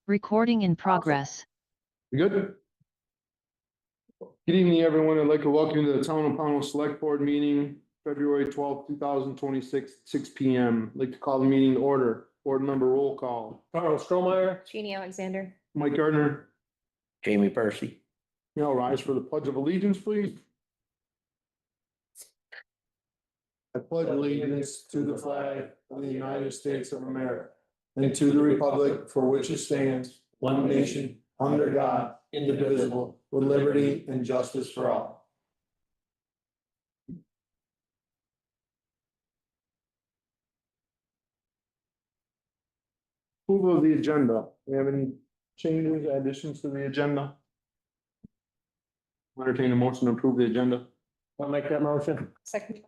Recording in progress. You good? Good evening, everyone. I'd like to welcome you to the Town of Pownal Select Board meeting, February 2026, 6 p.m. I'd like to call the meeting to order. Board member roll call. Carl Strohmeyer, Jeannie Alexander. Mike Gardner. Jamie Percy. Now rise for the Pledge of Allegiance, please. I pledge allegiance to the flag of the United States of America and to the republic for which it stands, one nation, under God, indivisible, with liberty and justice for all. Approval of the agenda. We have any changes, additions to the agenda? Entertain a motion to approve the agenda. I'll make that motion. Second.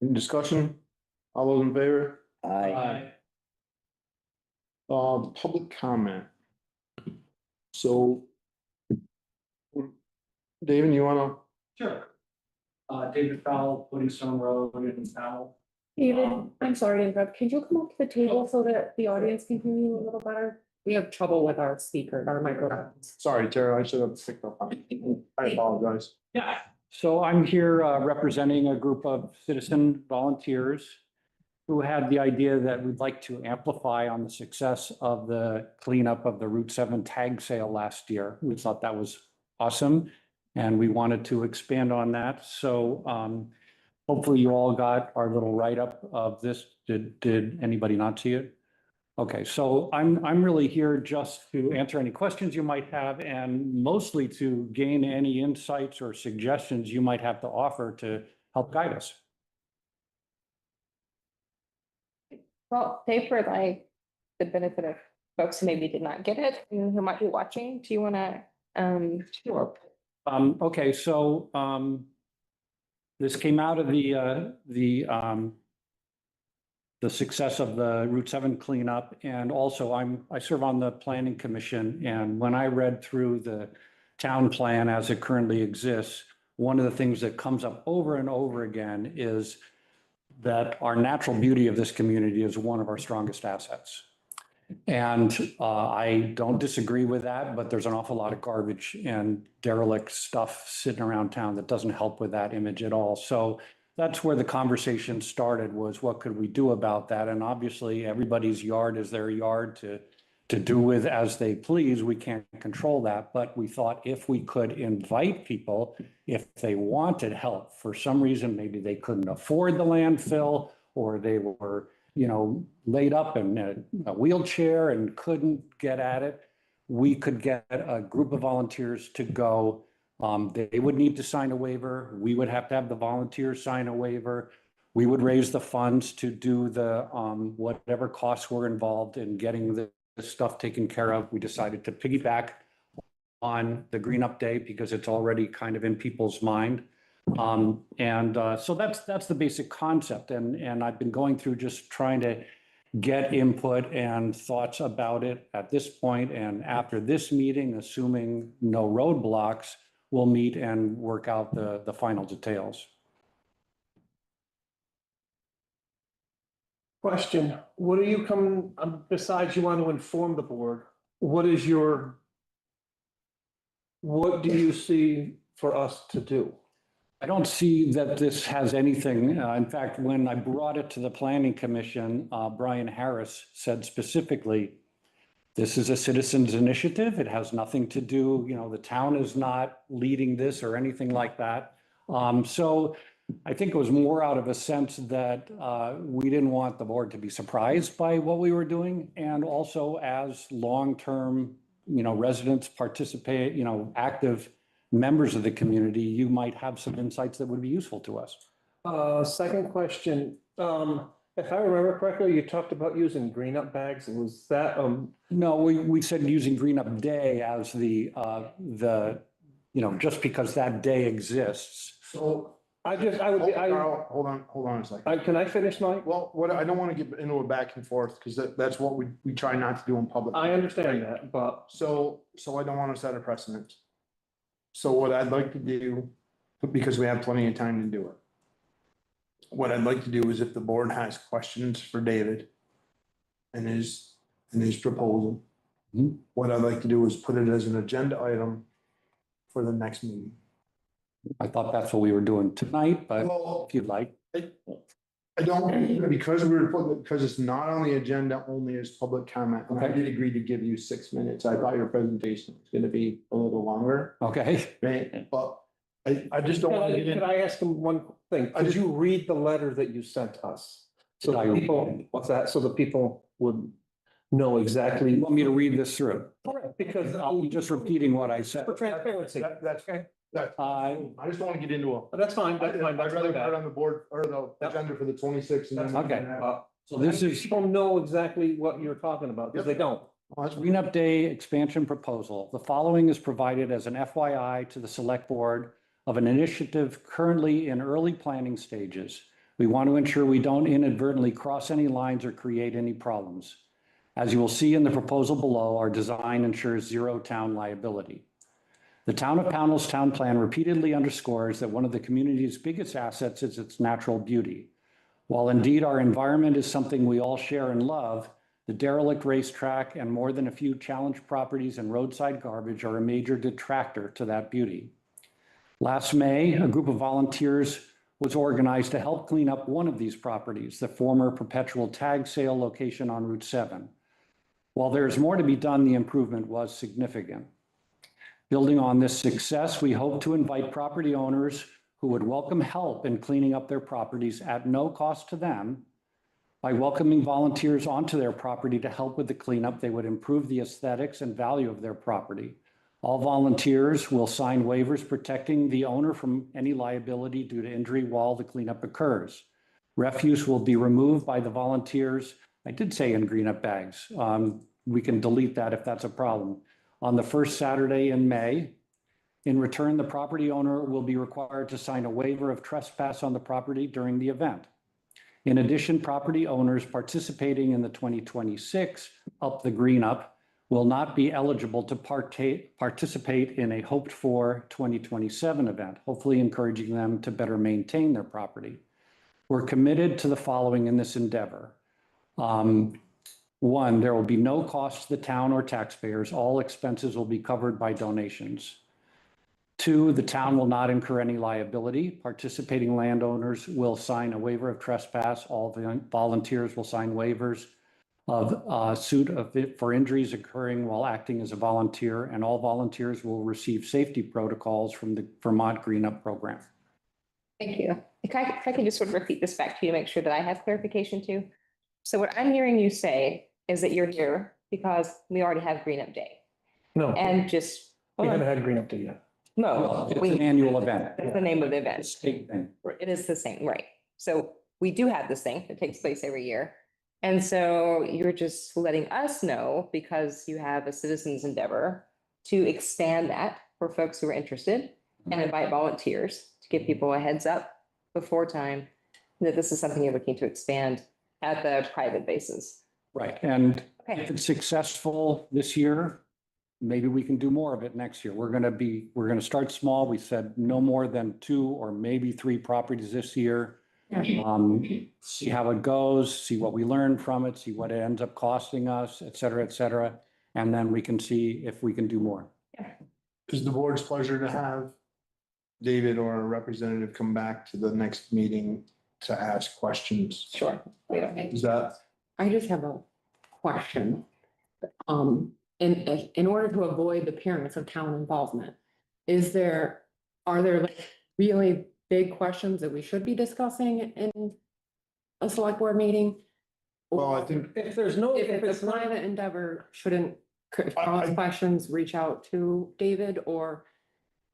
Any discussion? All those in favor? Aye. Public comment. So. David, you wanna? Sure. David Powell, Stone Road in Powell. David, I'm sorry to interrupt. Could you come up to the table so that the audience can hear you a little better? We have trouble with our speaker, our microphones. Sorry, Tara, I should have picked up on it. I apologize. Yeah. So I'm here representing a group of citizen volunteers who had the idea that we'd like to amplify on the success of the cleanup of the Route 7 tag sale last year. We thought that was awesome, and we wanted to expand on that. So hopefully you all got our little write-up of this. Did anybody not see it? Okay, so I'm really here just to answer any questions you might have and mostly to gain any insights or suggestions you might have to offer to help guide us. Well, Dave, for like the benefit of folks who maybe did not get it and who might be watching, do you want to? Sure. Okay, so this came out of the success of the Route 7 cleanup, and also I serve on the Planning Commission, and when I read through the town plan as it currently exists, one of the things that comes up over and over again is that our natural beauty of this community is one of our strongest assets. And I don't disagree with that, but there's an awful lot of garbage and derelict stuff sitting around town that doesn't help with that image at all. So that's where the conversation started, was what could we do about that? And obviously everybody's yard is their yard to do with as they please. We can't control that, but we thought if we could invite people, if they wanted help for some reason, maybe they couldn't afford the landfill, or they were, laid up in a wheelchair and couldn't get at it, we could get a group of volunteers to go. They would need to sign a waiver. We would have to have the volunteers sign a waiver. We would raise the funds to do the whatever costs were involved in getting the stuff taken care of. We decided to piggyback on the Green Up Day because it's already kind of in people's mind. So that's the basic concept. And I've been going through just trying to get input and thoughts about it at this point. And after this meeting, assuming no roadblocks, we'll meet and work out the final details. Question, what do you come, besides you want to inform the board, what do you see for us to do? I don't see that this has anything. In fact, when I brought it to the Planning Commission, Brian Harris said specifically, this is a citizens initiative. It has nothing to do, the town is not leading this or anything like that. So I think it was more out of a sense that we didn't want the board to be surprised by what we were doing. And also as long-term, residents participate, active members of the community, you might have some insights that would be useful to us. Second question, if I remember correctly, you talked about using green up bags. Was that No, we said using Green Up Day as the just because that day exists. so? Carl, hold on a second. Can I finish, Mike? Well, I don't want to get into a back and forth because that's what we try not to do in public. I understand that, but So I don't want to set a precedent. So what I'd like to do, because we have plenty of time to do it, what I'd like to do is if the board has questions for David and his proposal, Mhm. What I'd like to do is put it as an agenda item for the next meeting. I thought that's what we were doing tonight, but Well, if you'd like. I don't, because because it's not on the agenda, only as public comment, and I Okay. did agree to give you 6 minutes. I thought your presentation was gonna be a little longer, Okay. right? But I just don't want to get Could in. I ask him one thing? I Could just- you read the letter that you sent us? So Did I the read people, it? what's that? So the people would know You exactly. want me to read this through? Because I'll be just repeating what I said. for transparency. That's, I just don't want to get into a. But that's fine, that's fine. I'd that's rather not put it bad. on the board or the Yep. agenda for the 26th and then. Okay. So this is People know exactly what you're talking about, because they don't. Green Up Day expansion proposal. The following is provided as an FYI to the select board of an initiative currently in early planning stages. We want to ensure we don't inadvertently cross any lines or create any problems. As you will see in the proposal below, our design ensures zero town liability. The town of Pownell's town plan repeatedly underscores that one of the community's biggest assets is its natural beauty. While indeed our environment is something we all share and love, the derelict racetrack and more than a few challenged properties and roadside garbage are a major detractor to that beauty. Last May, a group of volunteers was organized to help clean up one of these properties, the former perpetual tag sale location on Route 7. While there is more to be done, the improvement was significant. Building on this success, we hope to invite property owners who would welcome help in cleaning up their properties at no cost to them. By welcoming volunteers onto their property to help with the cleanup, they would improve the aesthetics and value of their property. All volunteers will sign waivers protecting the owner from any liability due to injury while the cleanup occurs. Refuse will be removed by the volunteers. I did say in green up bags. We can delete that if that's a problem. On the first Saturday in May. In return, the property owner will be required to sign a waiver of trespass on the property during the event. In addition, property owners participating in the 2026 Up the Green Up will not be eligible to participate in a hoped-for 2027 event, hopefully encouraging them to better maintain their property. We're committed to the following in this endeavor. One, there will be no cost to the town or taxpayers. All expenses will be covered by donations. Two, the town will not incur any liability. Participating landowners will sign a waiver of trespass. All the volunteers will sign waivers of suit for injuries occurring while acting as a volunteer, and all volunteers will receive safety protocols from the Vermont Green Up program. Thank you. If I can just sort of repeat this back to you to make sure that I have clarification too. So what I'm hearing you say is that you're here because we already have Green Up Day No, and just. we haven't had Green Up Day yet. No, It's an annual event. that's the name of the event. State thing. It is the same, right? So we do have this thing that takes place every year. And so you're just letting us know because you have a citizen's endeavor to expand that for folks who are interested and invite volunteers to give people a heads up before time that this is something you're looking to expand at the private basis. Right, and Okay. if it's successful this year, maybe we can do more of it next year. We're gonna start small. We said no more than 2 or maybe 3 properties this year. See how it goes, see what we learn from it, see what it ends up costing us, et cetera, and then we can see if we can do more. Is the board's pleasure to have David or a representative come back to the next meeting to ask questions? Sure. We don't need. Is that, I just have a question. In order to avoid the appearance of town involvement, are there like really big questions that we should be discussing in a select board meeting? well, I Or think, If there's no, If if it's it's a not, private endeavor, shouldn't I- questions reach out to David or?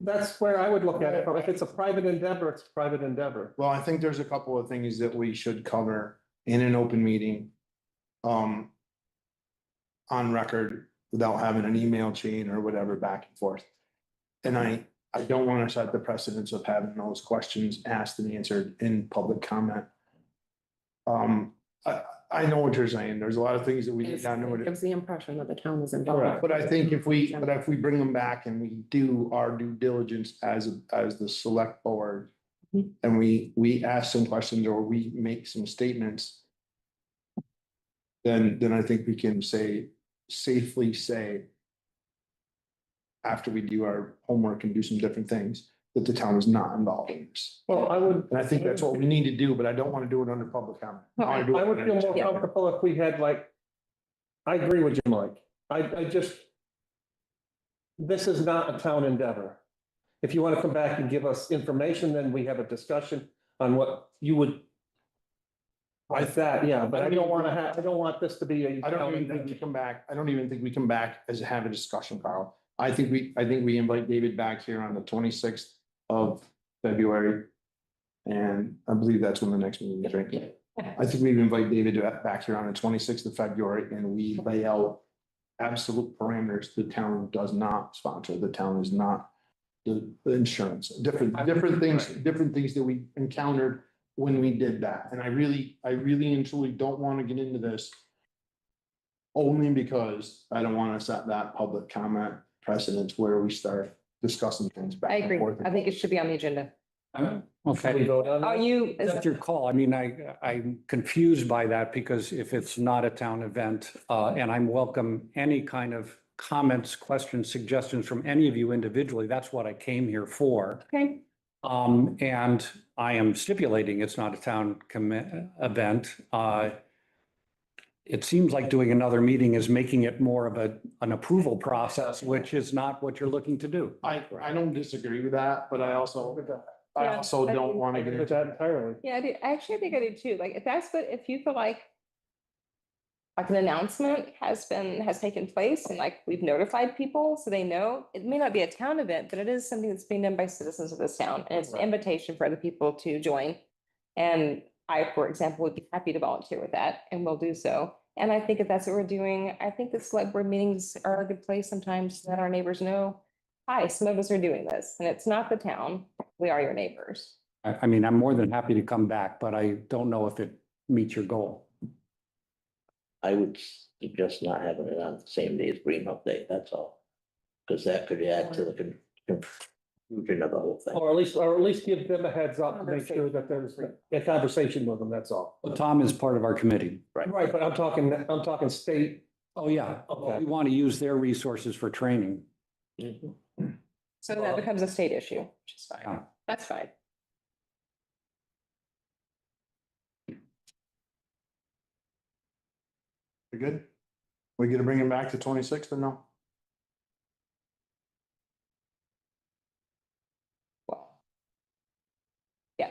that's where I would look at it. If it's a private endeavor, it's a private endeavor. well, I think there's a couple of things that we should cover in an open meeting. On record without having an email chain or whatever back and forth. And I don't want to set the precedence of having those questions asked and answered in public comment. I know what you're saying. There's a lot of things that we did not know. It gives the impression that the town is Correct. involved. But I think if we bring them back and we do our due diligence as the select board. Mhm. And we ask some questions or we make some statements. Then I think we can say, safely say, after we do our homework and do some different things, that the town is not involved in this. Well, I would. And I think that's what we need to do, but I don't want to do it under public comment. Well, wanna do it I would feel more Yeah. comfortable if we had like, I agree with you, Mike. I just. This is not a town endeavor. If you want to come back and give us information, then we have a discussion on what you would. Like that, yeah, but I don't want to have, I don't want this to be a. I don't even think we come back, I don't even think we come back as have a discussion, Carl. I think we invite David back here on the 26th of February. And I believe that's when the next meeting is, right? I think we invite David back here on the 26th of February and we lay out absolute parameters the town does not sponsor, the town is not the insurance, different things that we encountered when we did that. And I really and truly don't want to get into this only because I don't want to set that public comment precedence where we start discussing things back I and agree. forth. I think it should be on the agenda. Can we Okay, vote on Are that? you, that's your call. I mean, I'm confused by that because if it's not a town event, and I'm welcome any kind of comments, questions, suggestions from any of you individually, that's what I came here for. okay, And I am stipulating it's not a town event. It seems like doing another meeting is making it more of an approval process, which is not what you're looking to do. I don't disagree with that, but I Yeah, don't want I to get agree with into that entirely. yeah, I do. Actually, I think I do too. Like, if that's what, if you feel like an announcement has taken place and like we've notified people so they know, it may not be a town event, but it is something that's being done by citizens of this town. And it's an invitation for other people to join. And I, for example, would be happy to volunteer with that and will do so. And I think if that's what we're doing, I think the select board meetings are a good place sometimes that our neighbors know, hi, some of us are doing this and it's not the town. We are your neighbors. I mean, I'm more than happy to come back, but I don't know if it meets your goal. I would suggest not having it on the same day as Green Up Day, that's all. Because that could add to the confusion of the whole thing. Or at least give them a heads up to make sure that there's a conversation with them, that's all. But Tom is part of our committee. Right, but I'm talking state. Oh, yeah. Okay. We want to use their resources for training. Mhm. So that becomes a state issue, which is Yeah. fine. That's fine. We good? We gonna bring him back to 26th or no? Well, yeah, I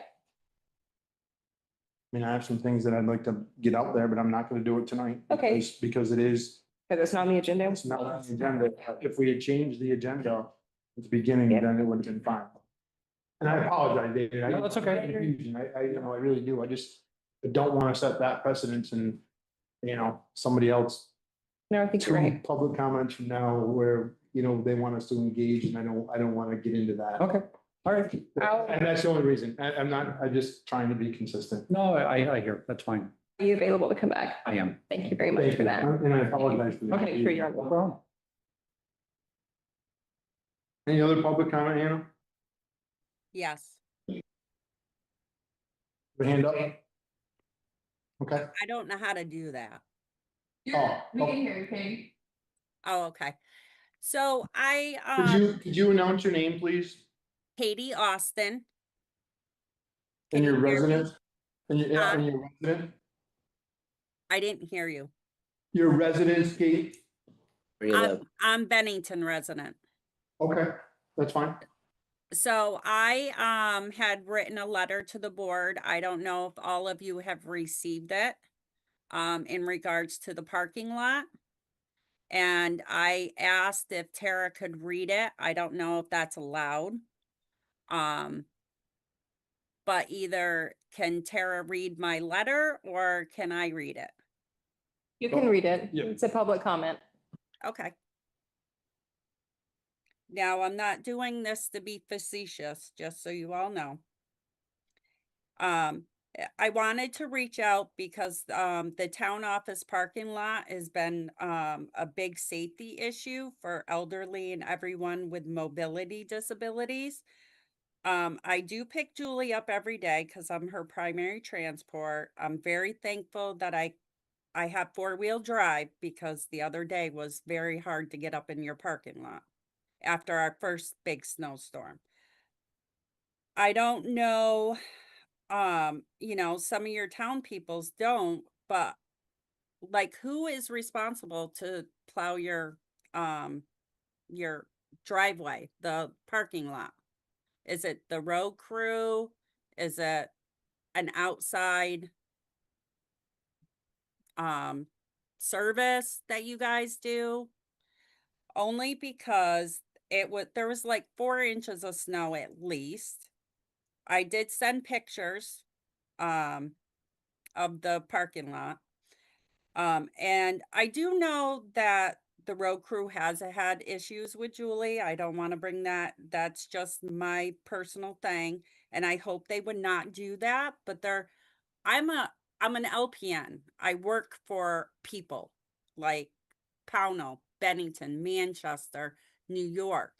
mean, I have some things that I'd like to get out there, but I'm not gonna do it tonight. Okay. Because it is, because it's not on the agenda. it's not on the agenda. If we had changed the agenda at the beginning, Yeah. then it would have been fine. And I apologize, David. No, that's okay. Confusion. I really do. I don't want to set that precedence and, somebody else. No, I think you're right. Public comments from now where, they want us to engage and I don't want to get into that. Okay, all right. And that's the only reason. I'm just trying to be consistent. No, I hear, that's fine. Are you available to come back? I am. Thank you very much Thank for you. that. And I apologize for that. Okay, sure, you're No welcome. problem. Any other public comment, Hannah? Yes, Your hand up? Okay. I don't know how to do that. Oh, oh. hear you, Katie. Oh, okay. So Could you announce your name, please? Katie Austin. And your Can you hear me? residence? And your resident? I didn't hear you. Your residence, Kate? 311. I'm Bennington resident. Okay, that's fine. So I had written a letter to the board. I don't know if all of you have received it in regards to the parking lot. And I asked if Tara could read it. I don't know if that's allowed. But either can Tara read my letter or can I read it? You can read it. Yeah. It's a public comment. Okay. Now, I'm not doing this to be facetious, just so you all know. I wanted to reach out because the town office parking lot has been a big safety issue for elderly and everyone with mobility disabilities. I do pick Julie up every day because I'm her primary transport. I'm very thankful that I I have four-wheel drive because the other day was very hard to get up in your parking lot after our first big snowstorm. I don't know, some of your town peoples don't, but like who is responsible to plow your driveway, the parking lot? Is it the road crew? Is it an outside service that you guys do? Only because there was like 4 inches of snow at least. I did send pictures of the parking lot. And I do know that the road crew has had issues with Julie. I don't want to bring that. That's just my personal thing. And I hope they would not do that. But I'm an LPN. I work for people like Pownal, Bennington, Manchester, New York.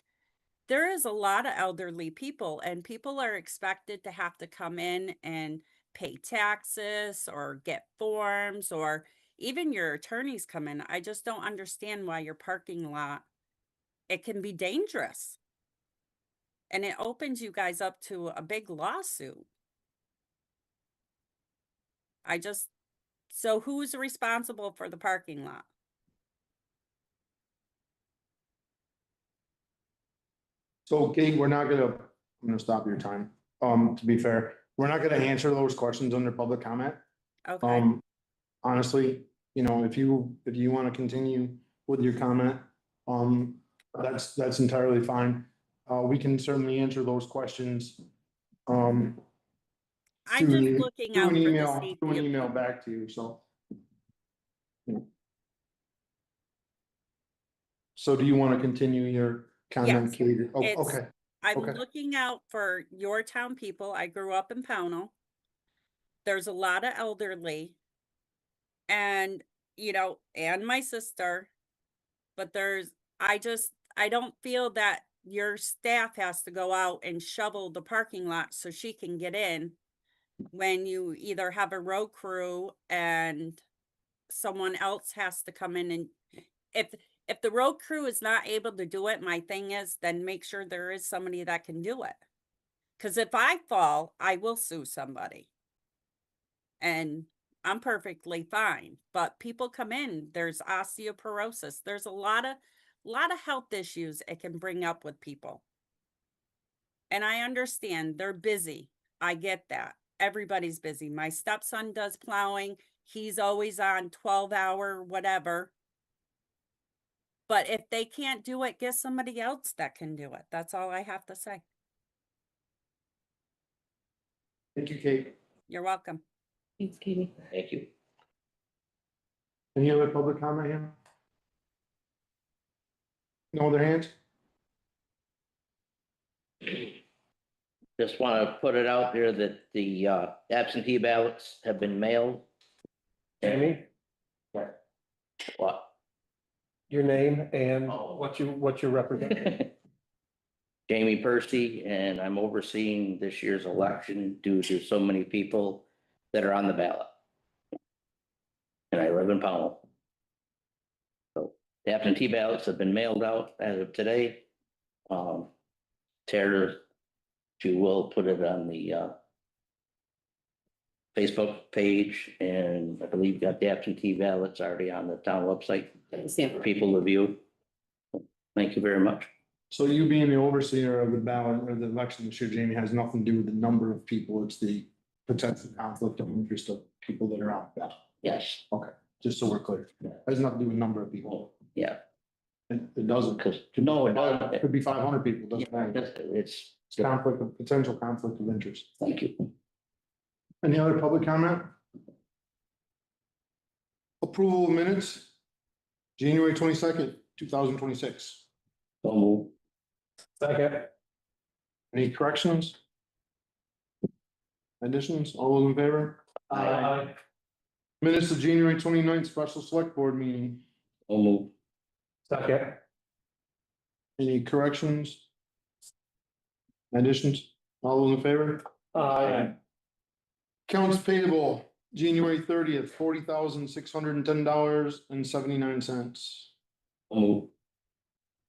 There is a lot of elderly people, and people are expected to have to come in and pay taxes or get forms, or even your attorneys come in. I just don't understand why your parking lot, it can be dangerous. And it opens you guys up to a big lawsuit. So who's responsible for the parking lot? So Kate, I'm gonna stop your time. To be fair, we're not gonna answer those questions under public comment. Okay, Honestly, if you want to continue with your comment, that's entirely fine. We can certainly answer those questions. I'm just through looking through out an for the email, safety through an of email people. back to you, so. So do you want to continue your comment, Yes, Kate? Oh, it's- okay, I'm Okay. looking out for your town people. I grew up in Pownal. There's a lot of elderly and, and my sister, but I don't feel that your staff has to go out and shovel the parking lot so she can get in when you either have a road crew and someone else has to come in. And if the road crew is not able to do it, my thing is then make sure there is somebody that can do it. Because if I fall, I will sue somebody. And I'm perfectly fine. But people come in, there's osteoporosis. There's a lot of health issues it can bring up with people. And I understand they're busy. I get that. Everybody's busy. My stepson does plowing. He's always on 12-hour whatever. But if they can't do it, get somebody else that can do it. That's all I have to say. thank you, Kate. You're welcome. Thanks, Katie. Thank you. Any other public comment here? No other hands? Just want to put it out there that the absentee ballots have been mailed. Jamie, What? your name and Oh. what you represent. Jamie Percy, and I'm overseeing this year's election due to so many people that are on the ballot. And I live in Pownal. So the absentee ballots have been mailed out as of today. Tara, she will put it on the Facebook page, and I believe got the absentee ballots already on the town website for people to view. Thank you very much. So you being the overseer of the ballot or the election this year, Jamie, has nothing to do with the number of people. It's the potential conflict of interest of people that are on the ballot. Yes, Okay, just so we're clear. Has nothing to do with number of people. yeah, It doesn't. because, no, it doesn't. Could be 500 people, doesn't matter. It's, It's potential conflict of interest. thank you. Any other public comment? Approval of minutes, January 22nd, 2026. So move. Second. Any corrections? Additions? All those in favor? Aye. Minutes of January 29th, special select board meeting. So move. Second. Any corrections? Additions? All those in favor? Aye. Accounts payable, January 30th, $40,610.79. So moved.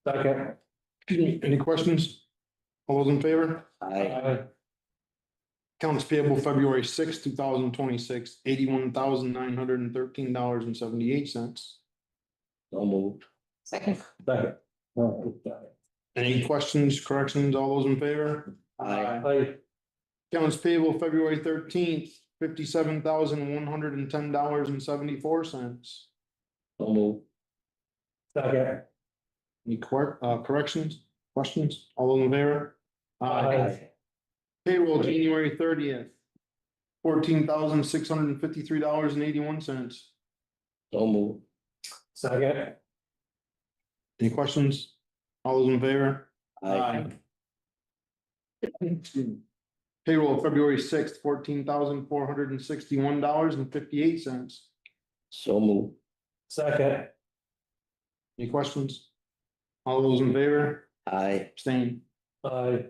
Second. Excuse me, any questions? All those in favor? Aye. Accounts payable February 6th, 2026, $81,913.78. So moved. Second. Second. Any questions, corrections? All those in favor? Aye. Accounts payable February 13th, $57,110.74. So moved. Second. Any corrections, questions? All those in favor? Aye. Payroll January 30th, $14,653.81. So moved. Second. Any questions? All those in favor? Aye. Payroll February 6th, $14,461.58. So moved. Second. Any questions? All those in favor? Aye. Abstain. Aye.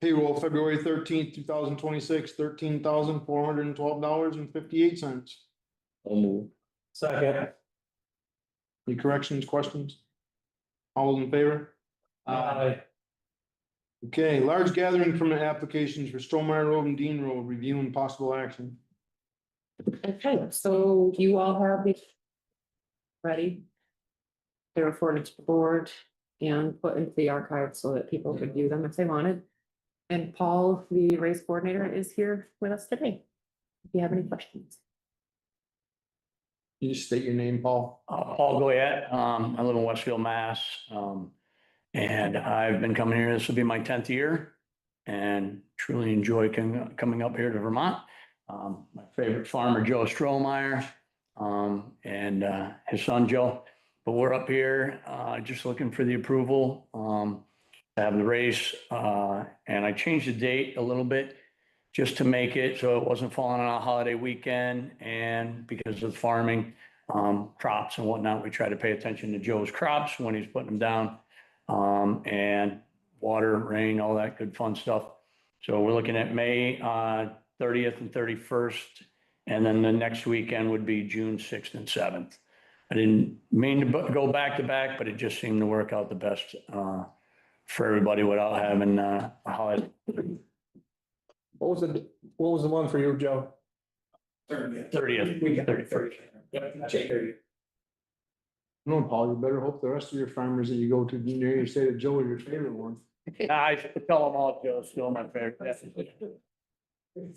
Payroll February 13th, 2026, $13,412.58. So moved. Second. Any corrections, questions? All those in favor? Aye. Okay, large gathering permit applications for Stromeyer Road and Dean Road, review and possible action. Okay, so you all have these ready. They were forwarded to the board and put into the archive so that people could view them if they wanted. And Paul, the race coordinator, is here with us today. If you have any questions. You just state your name, Paul. Paul Goyette, I live in Westfield, Mass. And I've been coming here, this will be my 10th year and truly enjoy coming up here to Vermont. My favorite farmer, Joe Strohmeyer, and his son, Joe. But we're up here, just looking for the approval, to have the race. And I changed the date a little bit just to make it so it wasn't falling on a holiday weekend. And because of farming, crops and whatnot, we try to pay attention to Joe's crops when he's putting them down. And water, rain, all that good fun stuff. So we're looking at May 30th and 31st. And then the next weekend would be June 6th and 7th. I didn't mean to go back to back, but it just seemed to work out the best for everybody without having a holiday. What was the one for you, Joe? 30th, 31st. No, Paul, you better hope the rest of your farmers that you go to near you say that Joe is your favorite one. I tell them all, Joe's still my favorite. He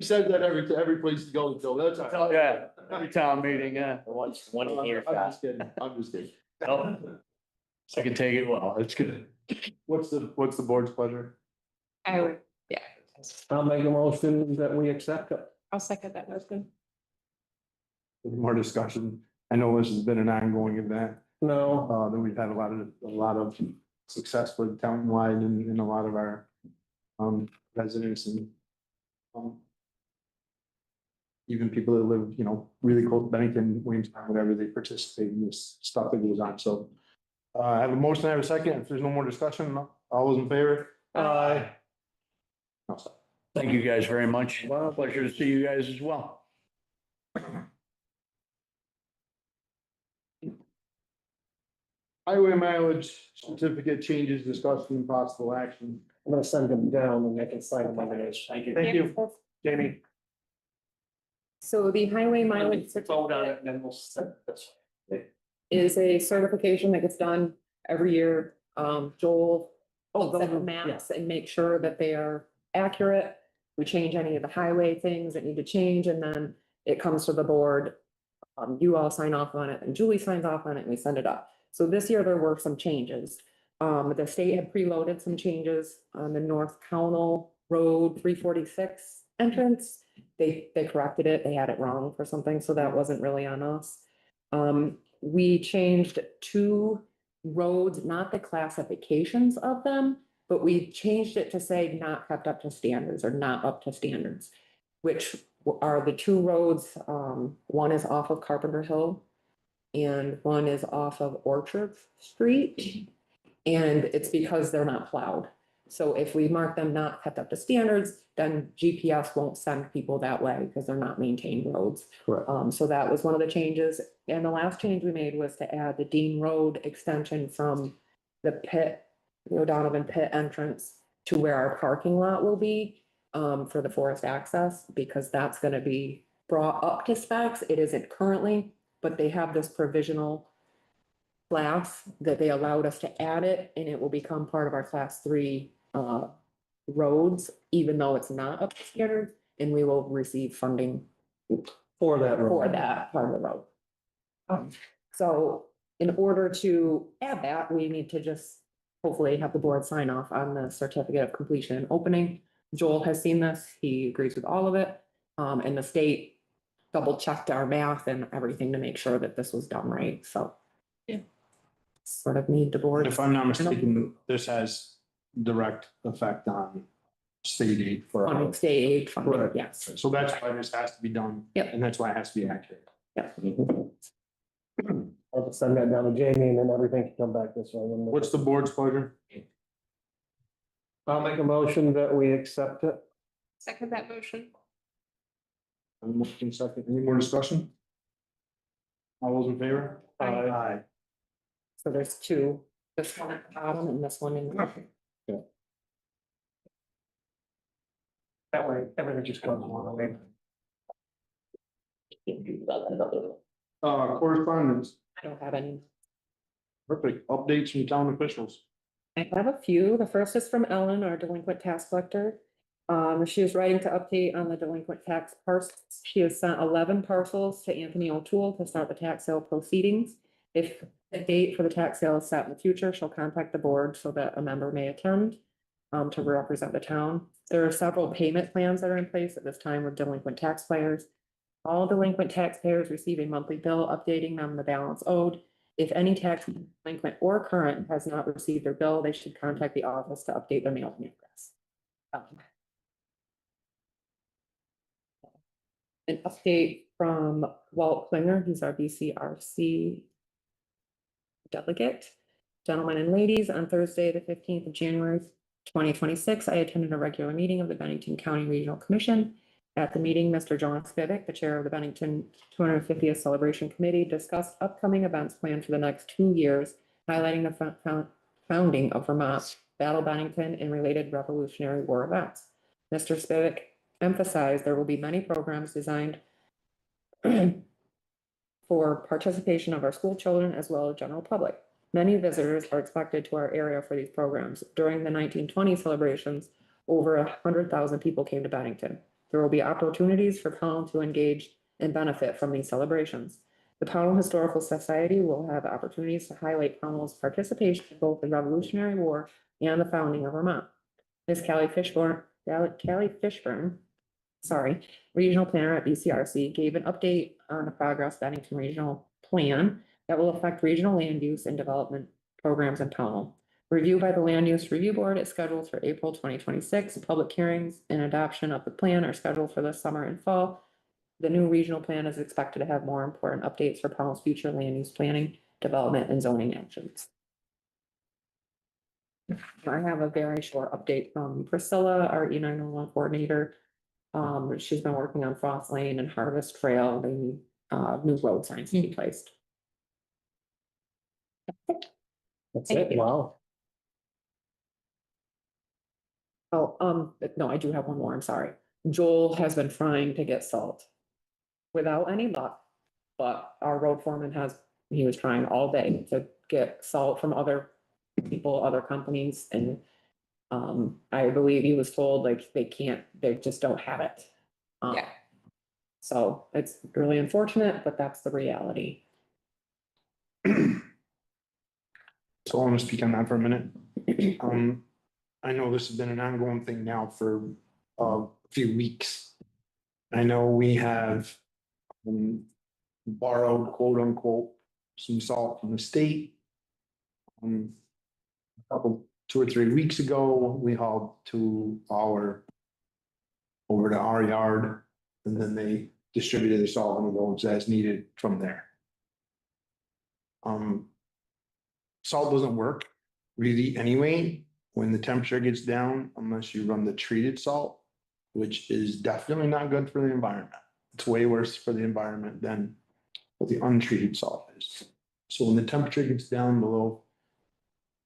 says that every place you go, Joe, that's. Oh, yeah, every town meeting, yeah. One here. I'm just kidding, I'm just kidding. Oh, I can take it well, it's good. What's the board's pleasure? I would, yeah. I'll make a motion that we accept it. I'll second that motion. More discussion. I know this has been an ongoing event. No. Then we've had a lot of success with townwide and a lot of our residents and even people that live, really close to Bennington, Williamstown, whatever, they participate in this stuff that goes on. So I have a motion, I have a second. If there's no more discussion, all those in favor? Aye. No, stop. Thank you guys very much. Pleasure to see you guys as well. Highway mileage certificate changes discussed in possible action. I'm gonna send them down and they can sign them on the. Thank you. Thank you, Jamie. So the highway mileage Vote on certificate it and then we'll send this. is a certification that gets done every year. Joel looks at the maps and make sure that they are accurate. We change any of the highway things that need to change, and then it comes to the board. You all sign off on it and Julie signs off on it and we send it up. So this year there were some changes. The state had preloaded some changes on the North Pownal Road 346 entrance. They corrected it. They had it wrong for something, so that wasn't really on us. We changed 2 roads, not the classifications of them, but we changed it to say not kept up to standards or not up to standards, which are the 2 roads. One is off of Carpenter Hill and one is off of Orchard Street. And it's because they're not plowed. So if we mark them not kept up to standards, then GPS won't send people that way because they're not maintained roads. Correct. So that was one of the changes. And the last change we made was to add the Dean Road extension from the pit, the O'Donovan pit entrance to where our parking lot will be, for the forest access, because that's gonna be brought up to specs. It isn't currently, but they have this provisional class that they allowed us to add it, and it will become part of our class 3 roads, even though it's not up to standard, and we will receive funding For that road. for that part of the road. So in order to add that, we need to just hopefully have the board sign off on the certificate of completion and opening. Joel has seen this, he agrees with all of it, and the state double checked our math and everything to make sure that this was done right, so. Yeah. Sort of need the board. If I'm not mistaken, this has direct effect on state aid for. On state aid funding, Correct. yes. So that's why this has to be done. Yep. And that's why it has to be accurate. I'll just send that down to Jamie and then everything can come back this way. What's the board's pleasure? I'll make a motion that we accept it. Second that motion. I'm looking second. Any more discussion? All those in favor? Aye. So there's two, this one at the bottom and this one in. That way, everything just goes along the way. Correspondence, I don't have any. perfect, updates from town officials. I have a few. The first is from Ellen, our delinquent tax collector. She is writing to update on the delinquent tax parcels. She has sent 11 parcels to Anthony O'Toole to start the tax sale proceedings. If the date for the tax sale is set in the future, she'll contact the board so that a member may attend to represent the town. There are several payment plans that are in place at this time with delinquent taxpayers. All delinquent taxpayers receive a monthly bill updating them the balance owed. If any tax delinquent or current has not received their bill, they should contact the office to update their mailing address. An update from Walt Klinger, he's our BCRC delegate. Gentlemen and ladies, on Thursday, the 15th of January, 2026, I attended a regular meeting of the Bennington County Regional Commission. At the meeting, Mr. John Spivak, the chair of the Bennington 250th Celebration Committee, discussed upcoming events planned for the next 2 years, highlighting the founding of Vermont, Battle Bennington, and related Revolutionary War events. Mr. Spivak emphasized there will be many programs designed for participation of our school children as well as general public. Many visitors are expected to our area for these programs. During the 1920 celebrations, over 100,000 people came to Bennington. There will be opportunities for Pownal to engage and benefit from these celebrations. The Pownal Historical Society will have opportunities to highlight Pownal's participation in both the Revolutionary War and the founding of Vermont. Ms. Callie Fishburne, regional planner at BCRC, gave an update on the progress Bennington Regional Plan that will affect regional land use and development programs in Pownal. Review by the Land Use Review Board is scheduled for April 2026. Public hearings and adoption of the plan are scheduled for the summer and fall. The new regional plan is expected to have more important updates for Pownal's future land use planning, development, and zoning actions. I have a very short update from Priscilla, our E911 coordinator. She's been working on Frost Lane and Harvest Trail. They need new road signs to be placed. That's Thank it, you. wow. Oh, no, I do have one more, I'm sorry. Joel has been trying to get salt without any luck, but our road foreman he was trying all day to get salt from other people, other companies, and I believe he was told like they just don't have it. Yeah. So it's really unfortunate, but that's the reality. So I want to speak on that for a minute. I know this has been an ongoing thing now for a few weeks. I know we have borrowed, quote unquote, some salt from the state. A couple, 2 or 3 weeks ago, we hauled over to our yard, and then they distributed the salt on the roads as needed from there. Salt doesn't work really anyway when the temperature gets down, unless you run the treated salt, which is definitely not good for the environment. It's way worse for the environment than what the untreated salt is. So when the temperature gets down below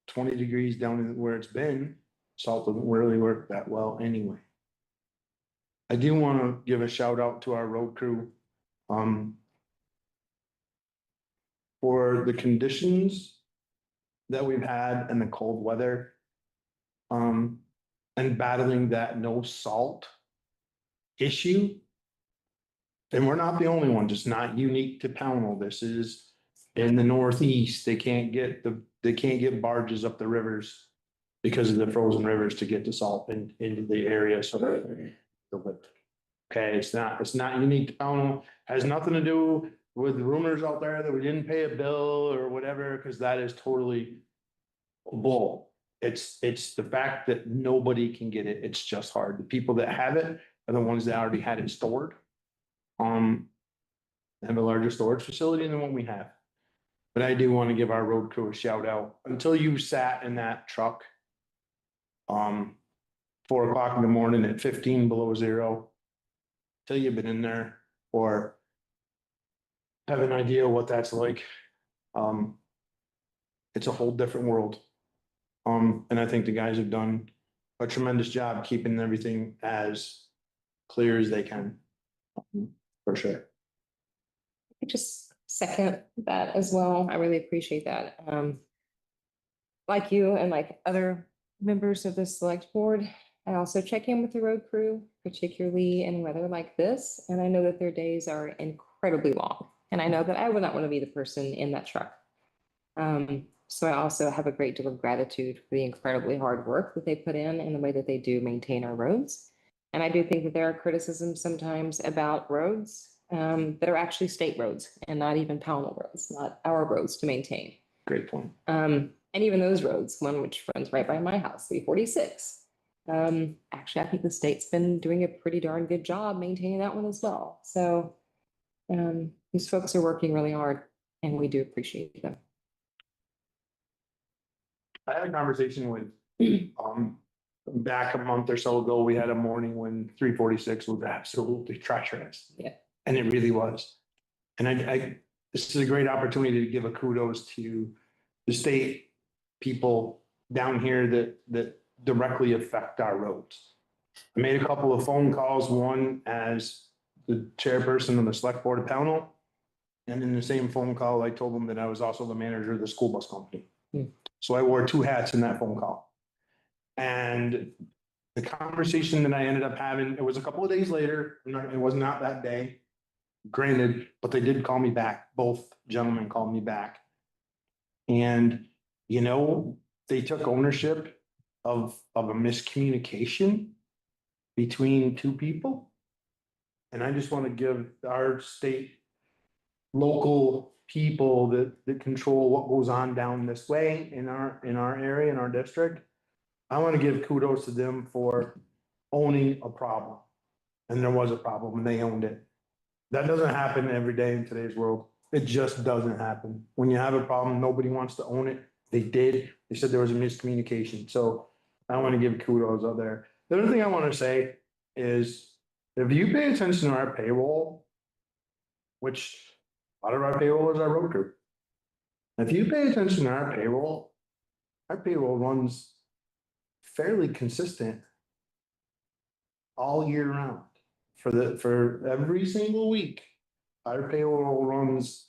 20 degrees down in where it's been, salt doesn't really work that well anyway. I do want to give a shout out to our road crew. For the conditions that we've had and the cold weather. And battling that no salt issue. And we're not the only ones. It's not unique to Pownal. This is in the northeast. They can't get barges up the rivers because of the frozen rivers to get the salt into the area. So okay, it's not unique to Pownal. Has nothing to do with rumors out there that we didn't pay a bill or whatever, because that is totally bull. It's the fact that nobody can get it. It's just hard. The people that have it are the ones that already had it stored. They have a larger storage facility than what we have. But I do want to give our road crew a shout out. Until you sat in that truck, 4 o'clock in the morning at 15 below zero, till you've been in there or have an idea what that's like. It's a whole different world. And I think the guys have done a tremendous job keeping everything as clear as they can. For sure. I just second that as well. I really appreciate that. Like you and like other members of the select board, I also check in with the road crew, particularly in weather like this. And I know that their days are incredibly long. And I know that I would not want to be the person in that truck. So I also have a great deal of gratitude for the incredibly hard work that they put in the way that they do maintain our roads. And I do think that there are criticisms sometimes about roads that are actually state roads and not even Pownal roads, not our roads to maintain. Great point. And even those roads, one which runs right by my house, 346. Actually, I think the state's been doing a pretty darn good job maintaining that one as well. So these folks are working really hard and we do appreciate them. I had a conversation with, back a month or so ago, we had a morning when 346 was absolutely treacherous. Yeah. And it really was. And this is a great opportunity to give a kudos to the state people down here that directly affect our roads. I made a couple of phone calls, one as the chairperson of the select board of Pownal. And in the same phone call, I told them that I was also the manager of the school bus company. So I wore two hats in that phone call. And the conversation that I ended up having, it was a couple of days later, it was not that day, granted, but they did call me back. Both gentlemen called me back. And, they took ownership of a miscommunication between two people. And I just want to give our state local people that control what goes on down this way in our area, in our district. I want to give kudos to them for owning a problem. And there was a problem and they owned it. That doesn't happen every day in today's world. It just doesn't happen. When you have a problem, nobody wants to own it. They did. They said there was a miscommunication. So I want to give kudos out there. The other thing I want to say is if you pay attention to our payroll, which a lot of our payroll is our road crew. If you pay attention to our payroll runs fairly consistent all year round. For every single week, our payroll runs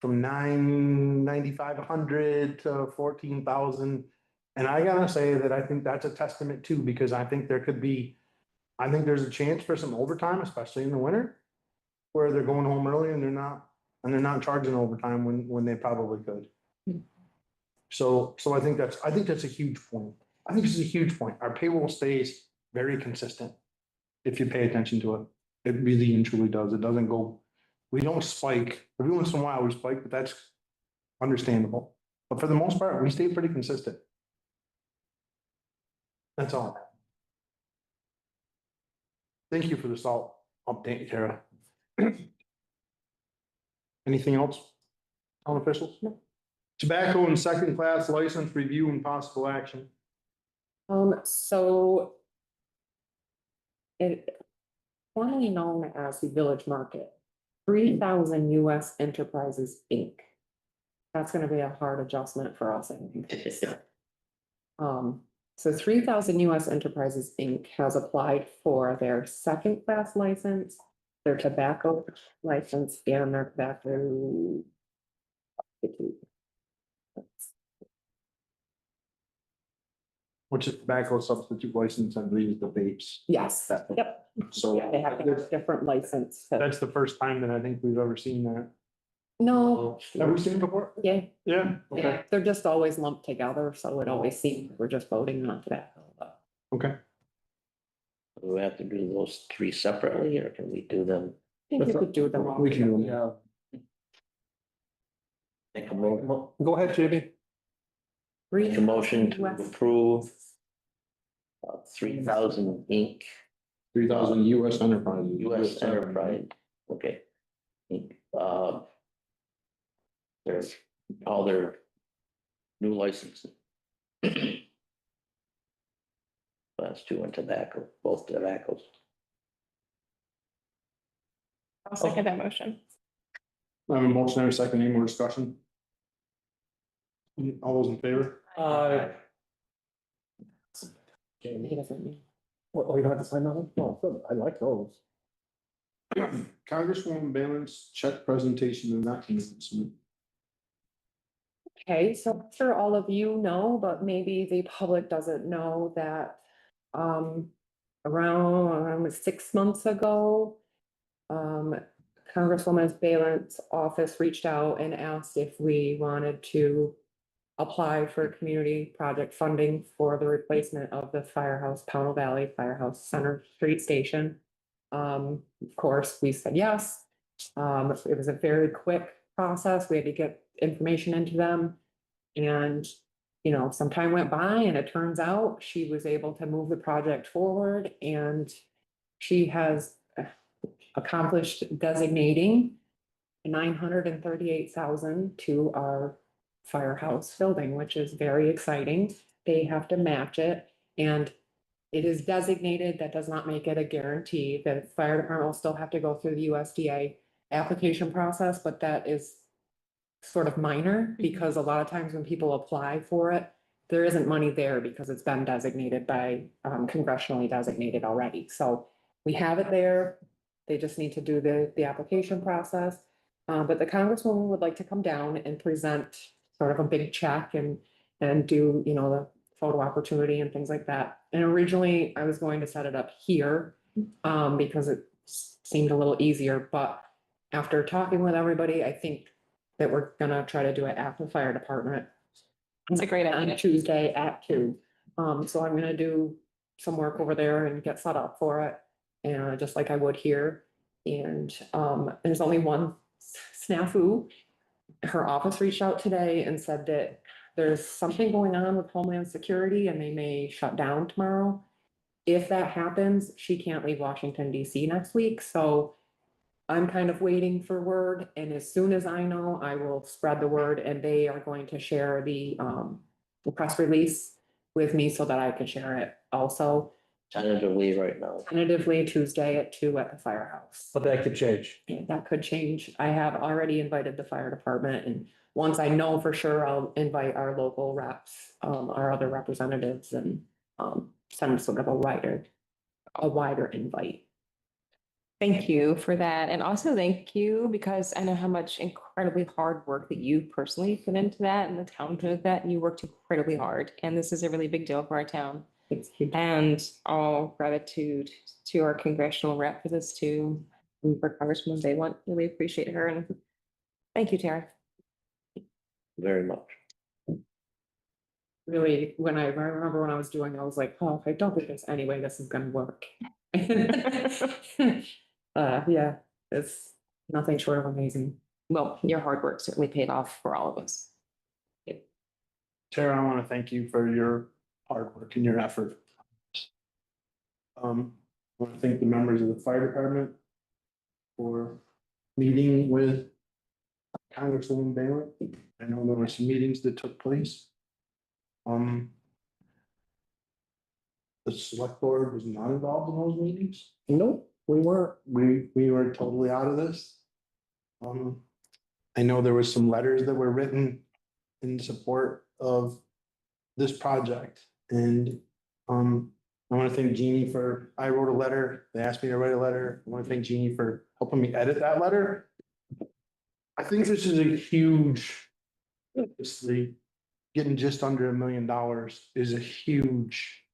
from 9,500 to 14,000. And I gotta say that I think that's a testament too, because I think there's a chance for some overtime, especially in the winter, where they're going home early and they're not charging overtime when they probably could. So I think that's a huge point. I think this is a huge point. Our payroll stays very consistent. If you pay attention to it, it really and truly does. It doesn't go, we don't spike. Every once in a while we spike, but that's understandable. But for the most part, we stay pretty consistent. That's all. Thank you for the salt update, Tara. Anything else? Town officials? No. Tobacco and second class license review and possible action. So it formerly known as the Village Market, 3,000 US Enterprises, Inc. That's gonna be a hard adjustment for us, I think. So 3,000 US Enterprises, Inc. has applied for their second class license, their tobacco license, and their tobacco. Which is tobacco substitute license, I believe is the vapes. Yes, yep, So yeah, they have to have a different license. to- that's the first time that I think we've ever seen that. No, Have we seen it before? yeah, Yeah, okay, yeah, they're just always lumped together, so it always seems we're just voting on tobacco. okay. Do we have to do those three separately, or can we do them? I think you could do them all. We can do them. Yeah. Make a mo- Go ahead, Jamie. make a motion to US. approve 3,000 Inc. 3,000 US enterprises. US Enterprise, okay. Inc. There's all their new licenses. Class 2 and tobacco, both tobaccos. I'll second that motion. I have a motion and a second, any more discussion? All those in favor? He doesn't need- Oh, you don't have to sign that one? Oh, good. I like those. Congresswoman Balance check presentation and that. Okay, so I'm sure all of you know, but maybe the public doesn't know that, around 6 months ago, Congresswoman Balance office reached out and asked if we wanted to apply for community project funding for the replacement of the firehouse, Pownal Valley Firehouse Center Street Station. Of course, we said yes. It was a very quick process. We had to get information into them. And, you know, some time went by and it turns out she was able to move the project forward and she has accomplished designating 938,000 to our firehouse building, which is very exciting. They have to match it and it is designated. That does not make it a guarantee. The fire department will still have to go through the USDA application process, but that is sort of minor because a lot of times when people apply for it, there isn't money there because it's been designated by congressionally designated already. So we have it there. They just need to do the application process. But the congresswoman would like to come down and present sort of a big check and do, you know, the photo opportunity and things like that. And originally I was going to set it up here because it seemed a little easier, but after talking with everybody, I think that we're gonna try to do it at the fire department. It's a great On idea. Tuesday at 2. So I'm gonna do some work over there and get set up for it. And just like I would here. And there's only one snafu. Her office reached out today and said that there's something going on with Homeland Security and they may shut down tomorrow. If that happens, she can't leave Washington DC next week, so I'm kind of waiting for word, and as soon as I know, I will spread the word, and they are going to share the press release with me so that I can share it also. Tentatively right now. Tentatively Tuesday at 2 at the firehouse. But that could change. Yeah, that could change. I have already invited the fire department, and once I know for sure, I'll invite our local reps, our other representatives, and send sort of a wider invite. Thank you for that. And also thank you because I know how much incredibly hard work that you personally put into that and the town put into that. And you worked incredibly hard. And this is a really big deal for our town. It's huge. And all gratitude to our congressional rep for this too. And for Congresswoman Baylant, really appreciate her. And thank you, Tara. Very much. Really, I remember when I was doing, I was like, oh, I don't think there's any way this is gonna work. Yeah, it's nothing short of amazing. Well, your hard work certainly paid off for all of us. Tara, I want to thank you for your hard work and your effort. I want to thank the members of the fire department for meeting with Congresswoman Baylor. I know there were some meetings that took place. the select board was not involved in those meetings. Nope, we weren't. We were totally out of this. I know there was some letters that were written in support of this project and, I want to thank Jeannie for, I wrote a letter. They asked me to write a letter. I want to thank Jeannie for helping me edit that letter. I think this is a huge, obviously, getting just under $1 million is a huge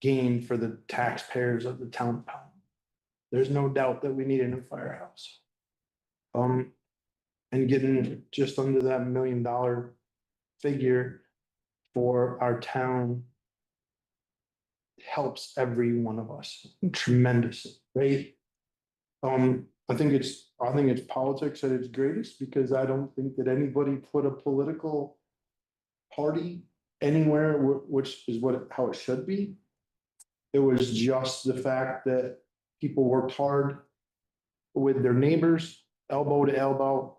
gain for the taxpayers of the town of Pownal. There's no doubt that we need a new firehouse. And getting just under that $1 million figure for our town helps every one of us tremendously, right? I think it's politics at its greatest because I don't think that anybody put a political party anywhere, which is how it should be. It was just the fact that people worked hard with their neighbors, elbow to elbow.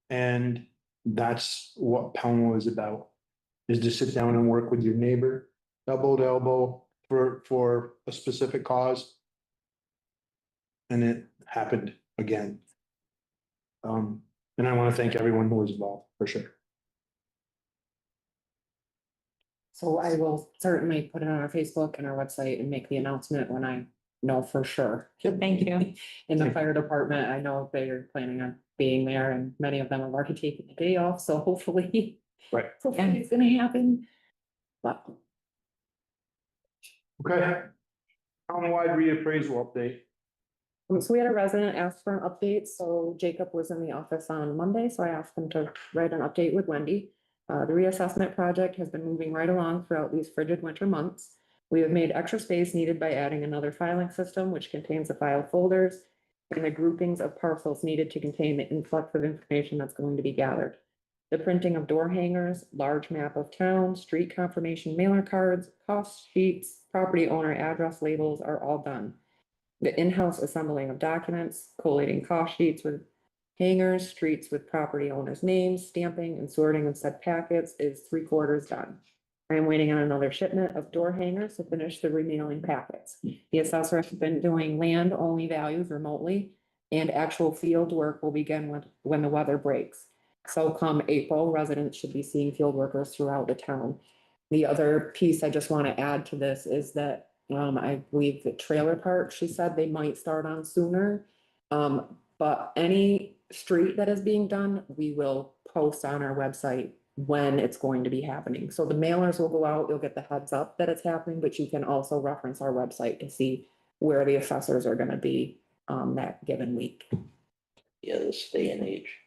And that's what Pownal is about, is to sit down and work with your neighbor, elbow to elbow for a specific cause. And it happened again. And I want to thank everyone who was involved, for sure. So I will certainly put it on our Facebook and our website and make the announcement when I know for sure. Thank you. In the fire department, I know they're planning on being there and many of them have already taken the day off, so hopefully. Right. Hopefully it's gonna happen. But Okay. Townwide reappraisal update. so we had a resident ask for an update, so Jacob was in the office on Monday, so I asked him to write an update with Wendy. The reassessment project has been moving right along throughout these frigid winter months. We have made extra space needed by adding another filing system, which contains the file folders and the groupings of parcels needed to contain the influx of information that's going to be gathered. The printing of door hangers, large map of town, street confirmation mailer cards, cost sheets, property owner address labels are all done. The in-house assembling of documents, collating cost sheets with hangers, streets with property owners' names, stamping and sorting of said packets is 3/4 done. I am waiting on another shipment of door hangers to finish the remailing packets. The assessor has been doing land-only values remotely, and actual field work will begin when the weather breaks. So come April, residents should be seeing field workers throughout the town. The other piece I just want to add to this is that, I believe the trailer park, she said they might start on sooner. But any street that is being done, we will post on our website when it's going to be happening. So the mailers will go out, you'll get the heads up that it's happening, but you can also reference our website to see where the assessors are gonna be, that given week. Yeah, this day and age.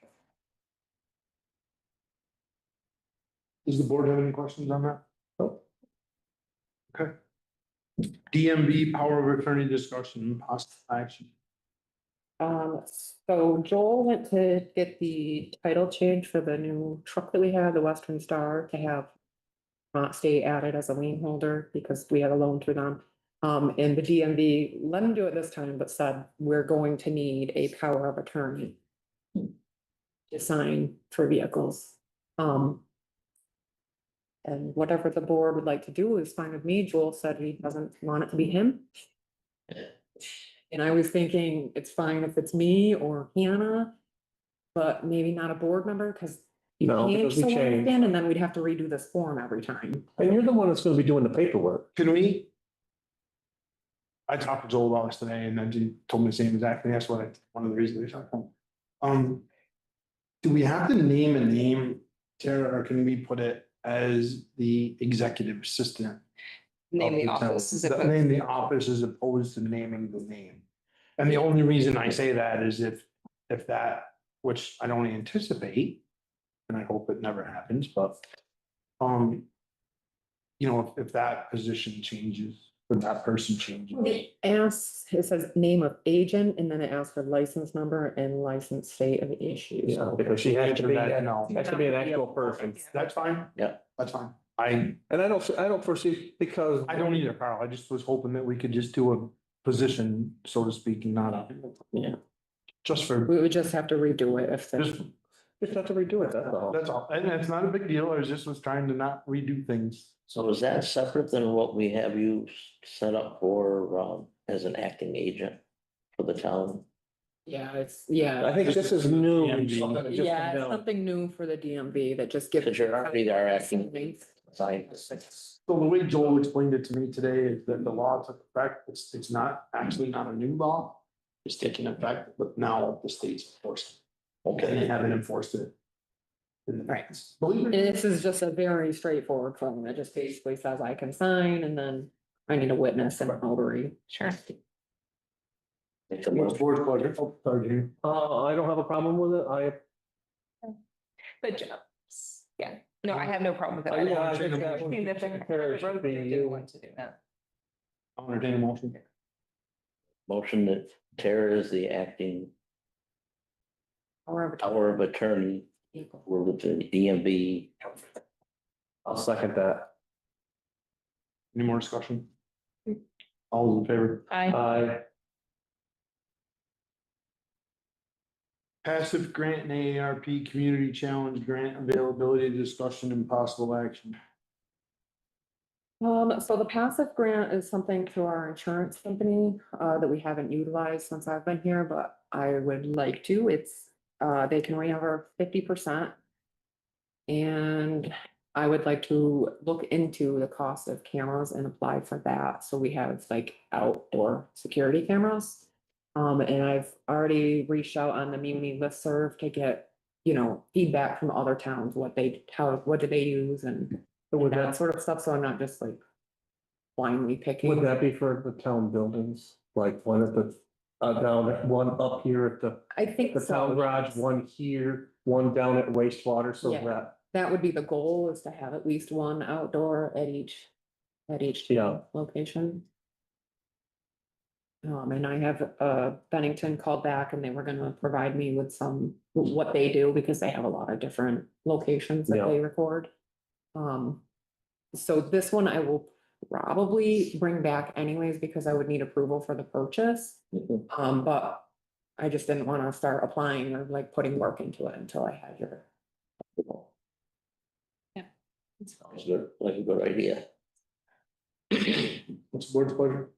Does the board have any questions on that? Nope. Okay. DMV power of attorney discussion and possible action. So Joel went to get the title change for the new truck that we have, the Western Star, to have stay added as a lien holder because we had a loan through them. And the DMV let him do it this time, but said we're going to need a power of attorney to sign for vehicles. And whatever the board would like to do is fine with me. Joel said he doesn't want it to be him. And I was thinking it's fine if it's me or Hannah, but maybe not a board member because you No, change because we someone changed. again, and then we'd have to redo this form every time. And you're the one that's gonna be doing the paperwork. Can we? I talked to Joel about this today and then he told me the same exactly. That's what one of the reasons we talked about. Do we have to name a name, Tara, or can we put it as the executive assistant? Name the of town? office. Name the office as opposed to naming the name. And the only reason I say that is if that, which I don't anticipate, and I hope it never happens, but if that position changes, or that person changes. It asks, it says name of agent, and then it asks for license number and license state of issue. Yeah, because she has to be, No. has to be an actual person. That's fine. Yeah. That's fine. And I don't foresee, because. I don't either, Carl. I just was hoping that we could just do a position, so to speak, and not a. Yeah. Just for, We would just have to redo it if just, Just have to redo it, that's all. That's all, and it's not a big deal, I was trying to not redo things. So is that separate than what we have you set up for, as an acting agent for the town? Yeah, I think this is new. DMV. something that just yeah, came it's down. something new for the DMV that just gives. Because you're already our acting scientist. So the way Joel explained it to me today is that the law took effect, it's not, actually not a new law. It's taking effect, but now the state's enforcing. Okay, they haven't enforced it. Right. Believe And it. this is just a very straightforward form. It just basically says I can sign and then I need a witness and a notary. Sure. Make a What's motion. board's pleasure? Oh, sorry, Jamie. I don't have a problem with it, But, yeah, no, I have no problem with it. Yeah, I I think that think that they're- should be they you. want to do that. I'll entertain a motion. Motion that Tara is the acting However. power of attorney for the DMV. I'll second that. Any more discussion? All those in favor? I, Passive grant and AARP community challenge grant availability, discussion and possible action. So the passive grant is something through our insurance company, that we haven't utilized since I've been here, but I would like to. It's, they can recover 50%. And I would like to look into the cost of cameras and apply for that. So we have like outdoor security cameras. And I've already reached out on the Muni listserv to get, feedback from other towns, what do they use and Would that that, sort of stuff. So I'm not just like blindly picking. would that be for the town buildings, like one at the, down, one up here at the, I think the town so. garage, one here, one down at wastewater, so Yeah. that, That would be the goal, is to have at least one outdoor at each Yeah. location. And I have, Bennington called back and they were gonna provide me with what they do, because they have a lot of different locations that Yeah. they record. So this one I will probably bring back anyways, because I would need approval for the purchase. But I just didn't wanna start applying or like putting work into it until I had your approval. Sounds good, like a good idea. What's the board's pleasure?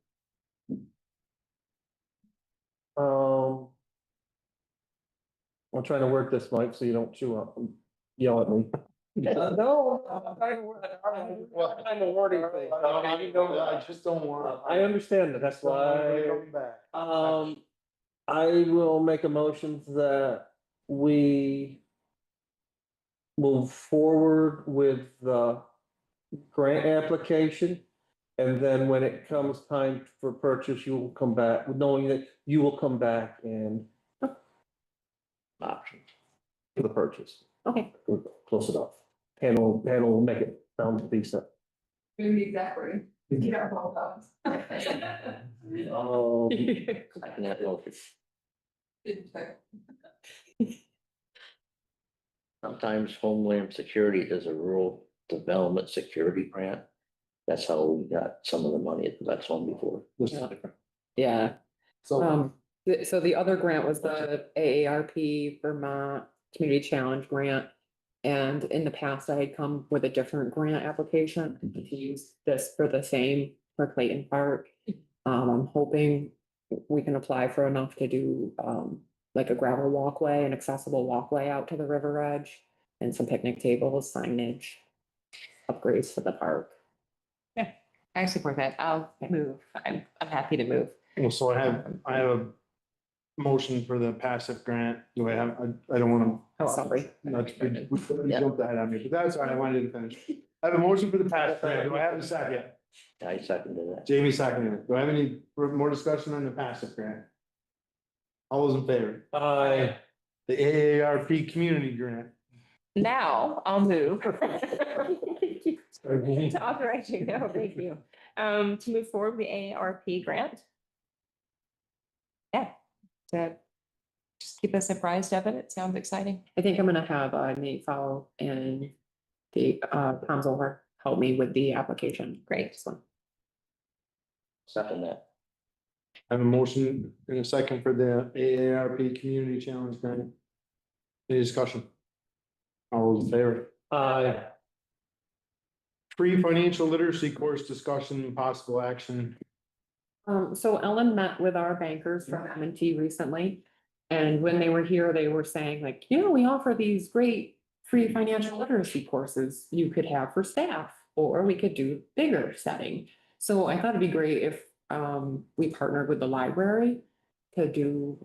I'm trying to work this, Mike, so you don't yell at me. No, I'm trying to word it. I just don't want. I understand that, that's why. I will make a motion that we move forward with the grant application. And then when it comes time for purchase, you will come back, knowing that you will come back and Options. for the purchase. Okay. We're close enough. Panel will make it sound decent. Exactly. Yeah. Second that motion. Sometimes Homeland Security does a rural development security grant. That's how we got some of the money at the Vex one before. This is different. Yeah, So, so the other grant was the AARP Vermont Community Challenge Grant. And in the past, I had come with a different grant application to use this for the same for Clayton Park. I'm hoping we can apply for enough to do, like a gravel walkway, an accessible walkway out to the river edge. And some picnic tables, signage, upgrades for the park. I support that. I'll move. I'm happy to move. well, so I have a motion for the passive grant. Do I have, I don't wanna. Sorry. Not to- we jumped ahead on me, but that's all right, I wanted to finish. I have a motion for the passive grant. Do I have a second? I seconded that. Jamie seconded it. Do I have any more discussion on the passive grant? All those in favor? The AARP community grant. Now I'll move. To authorize you, no, thank you. To move forward with the AARP grant. Yeah, to just keep us apprised of it. It sounds exciting. I think I'm gonna have Nate Fowl and the Pownal help me with the application. Great. This one. Second that. I have a motion in a second for the AARP community challenge grant. Any discussion? All those in favor? Free financial literacy course discussion and possible action. So Ellen met with our bankers from M&T recently. And when they were here, they were saying like, we offer these great free financial literacy courses you could have for staff, or we could do bigger setting. So I thought it'd be great if we partnered with the library to do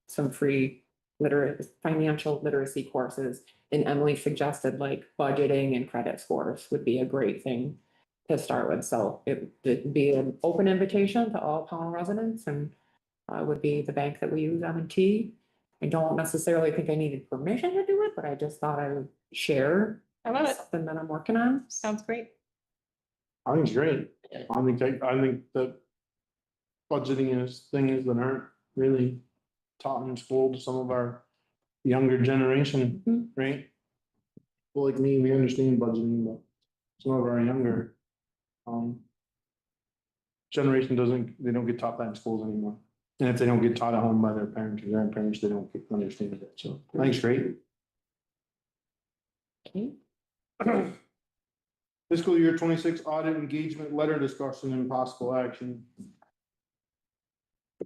some free financial literacy courses. And Emily suggested like budgeting and credit scores would be a great thing to start with. So it'd be an open invitation to all Pownal residents, and would be the bank that we use, M&T. I don't necessarily think I needed permission to do it, but I just thought I would share. I love it. Something that I'm working on. Sounds great. I think it's great. I think that budgeting is things that aren't really taught in school to some of our younger generation, right? Well, like me, we understand budgeting, but some of our younger generation they don't get taught that in schools anymore. And if they don't get taught at home by their parents or grandparents, they don't understand it. So I think it's great. Okay. Fiscal year 26 audit engagement letter discussion and possible action.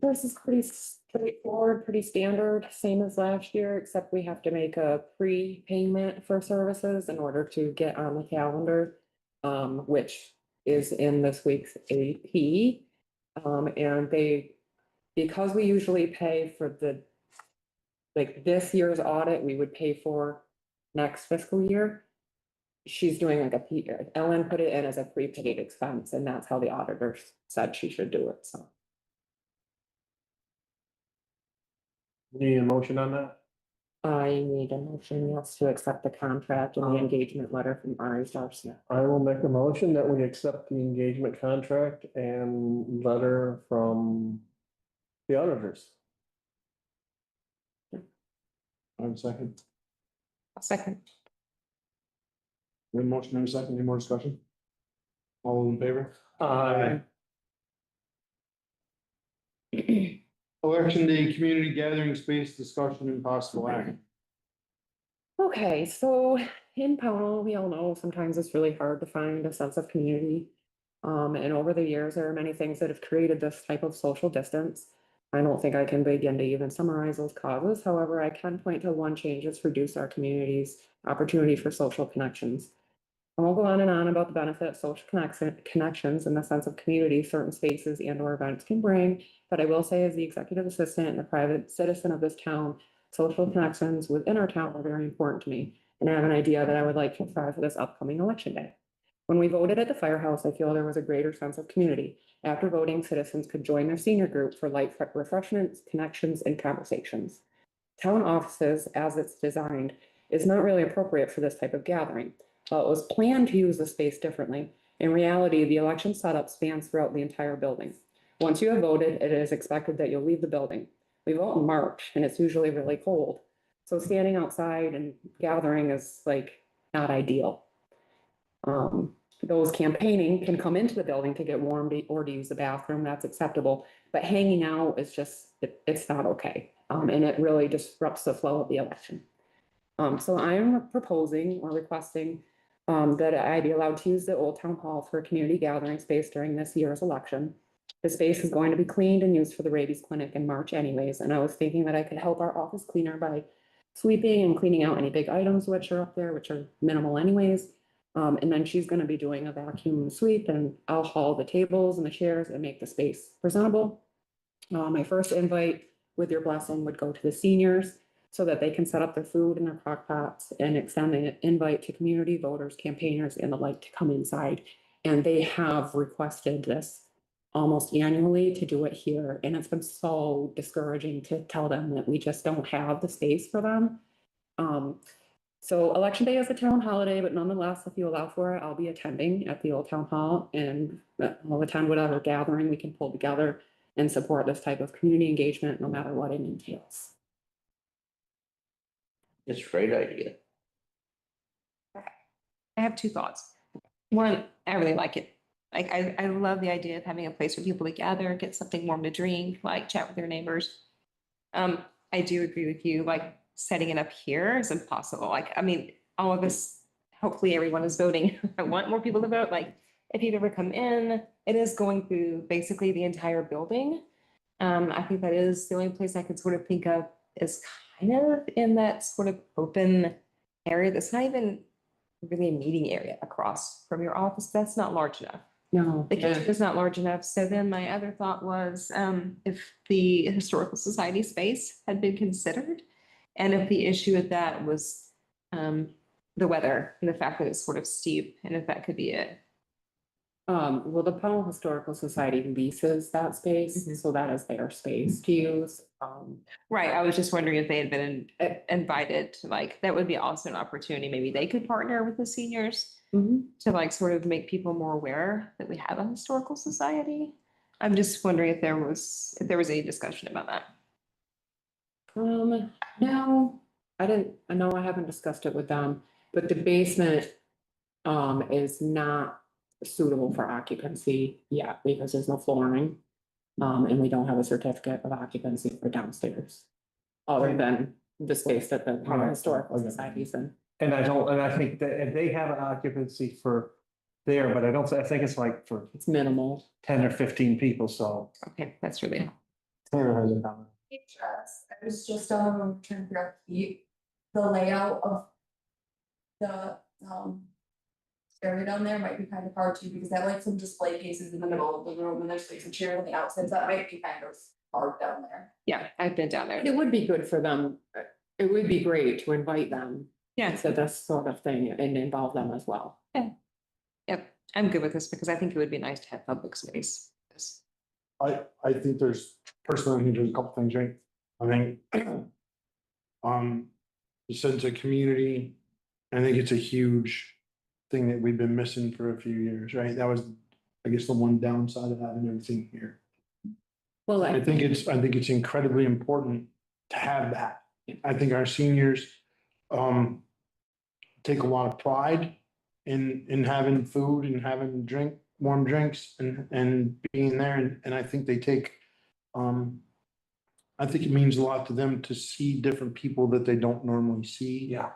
This is pretty straightforward, pretty standard, same as last year, except we have to make a pre-payment for services in order to get on the calendar, which is in this week's AP. And because we usually pay for this year's audit, we would pay for next fiscal year. She's doing like Ellen put it in as a prepaid expense, and that's how the auditor said she should do it, so. Need a motion on that? I need a motion, yes, to accept the contract and the engagement letter from Ari Darcy. I will make a motion that we accept the engagement contract and letter from the auditors. I have a second. A second. We have a motion and a second. Any more discussion? All in favor? Election day community gathering space discussion and possible action. Okay, so in Pownal, we all know sometimes it's really hard to find a sense of community. And over the years, there are many things that have created this type of social distance. I don't think I can begin to even summarize those causes. However, I can point to one change that's reduced our community's opportunity for social connections. I won't go on and on about the benefit of social connections and the sense of community certain spaces and or events can bring, but I will say as the executive assistant and a private citizen of this town, social connections within our town are very important to me, and I have an idea that I would like to try for this upcoming election day. When we voted at the firehouse, I feel there was a greater sense of community. After voting, citizens could join their senior group for light refreshments, connections, and conversations. Town offices, as it's designed, is not really appropriate for this type of gathering. While it was planned to use the space differently, in reality, the election setup spans throughout the entire building. Once you have voted, it is expected that you'll leave the building. We vote in March, and it's usually really cold. So standing outside and gathering is like not ideal. Those campaigning can come into the building to get warm or to use the bathroom, that's acceptable. But hanging out is just, it's not okay. And it really disrupts the flow of the election. So I am proposing or requesting that I be allowed to use the Old Town Hall for a community gathering space during this year's election. The space is going to be cleaned and used for the rabies clinic in March anyways, and I was thinking that I could help our office cleaner by sweeping and cleaning out any big items which are up there, which are minimal anyways. And then she's gonna be doing a vacuum sweep, and I'll haul the tables and the chairs and make the space presentable. My first invite, with your blessing, would go to the seniors so that they can set up their food in their crock pots, and extend an invite to community voters, campaigners, and the like to come inside. And they have requested this almost annually to do it here, and it's been so discouraging to tell them that we just don't have the space for them. So election day is a town holiday, but nonetheless, if you allow for it, I'll be attending at the Old Town Hall, and I'll attend whatever gathering we can pull together and support this type of community engagement, no matter what it entails. It's a great idea. I have two thoughts. One, I really like it. Like, I love the idea of having a place for people to gather, get something warm to drink, like chat with their neighbors. I do agree with you, like, setting it up here is impossible. Like, I mean, all of us, hopefully everyone is voting. I want more people to vote. Like, if you've ever come in, it is going through basically the entire building. I think that is the only place I could sort of think of is kind of in that sort of open area that's not even really a meeting area across from your office. That's not large enough. No. The kitchen is not large enough. So then my other thought was, if the Historical Society space had been considered, and if the issue with that was, the weather and the fact that it's sort of steep, and if that could be it. Well, the Pownal Historical Society leases that space, Mhm. so that is their space to use. Right, I was just wondering if they had been invited, like, that would be also an opportunity. Maybe they could partner with the seniors to like sort of make people more aware that we have a historical society. I'm just wondering if there was any discussion about that. No, I know I haven't discussed it with them, but the basement is not suitable for occupancy yet because there's no flooring. And we don't have a certificate of occupancy for downstairs. Other than the space that the Pownal Historical Society is in. And I think that and they have an occupancy for there, but I think it's like for It's minimal. 10 or 15 people, so. Okay, that's really, Tanner has a comment. I was just trying to figure out the layout of the area down there might be kind of hard too, because I like some display cases in the middle of the room and there's like some chairs on the outside, so that might be kind of hard down there. yeah, I've been down But there. it would be good for them. It would be great to invite them Yeah, to this sort of thing and involve them as well. yep, I'm good with this because I think it would be nice to have public space. I think personally, I think there's a couple things, right? I think, the sense of community, I think it's a huge thing that we've been missing for a few years, right? That was, I guess, the one downside of having everything here. Well, I think it's incredibly important to have that. I think our seniors, take a lot of pride in having food and having warm drinks and being there. And I think they take, I think it means a lot to them to see different people that they don't normally see. Yeah.